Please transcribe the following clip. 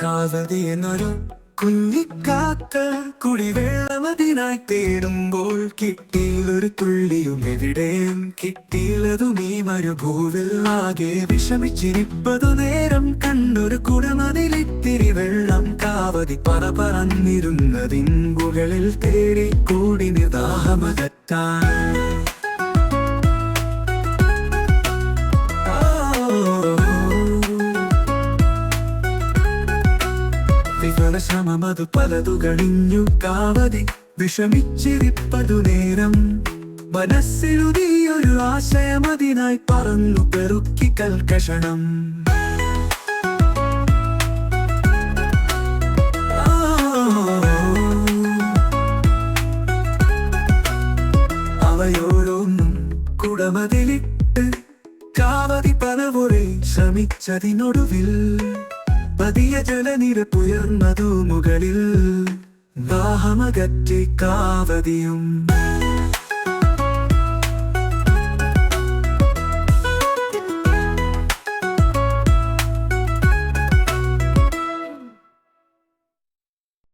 കാവതി എന്നൊരു കുഞ്ഞിക്കാക്ക കുടിവെള്ളമതിനായി തേടുമ്പോൾ കിട്ടിയിലൊരു തുള്ളിയും എവിടെയും കിട്ടിയില്ലതും ഈ മരുഭൂവിൽ ആകെ വിഷമിച്ചിരിപ്പതു നേരം കണ്ടൊരു കുടമതിലിത്തിരി വെള്ളം കാവതി പറന്നിരുന്നതിൻ മുകളിൽ തേടി കൂടി ദാഹമകറ്റാൻ. വിഫലശ്രമമതു പലതു കഴിഞ്ഞു കാവതി വിഷമിച്ചിരിപ്പതു നേരം മനസ്സിലുതിയൊരു ആശയമതിനായി പറന്നു പെറുക്കി കൽക്കഷണം. അവയോരോന്നും കുടമതിലിട്ട് കാവതി പലവൊരെ ശ്രമിച്ചതിനൊടുവിൽ പതിയ ജലനിരപ്പുയർന്നതു മുകളിൽ ദാഹമകറ്റി കാവതിയും.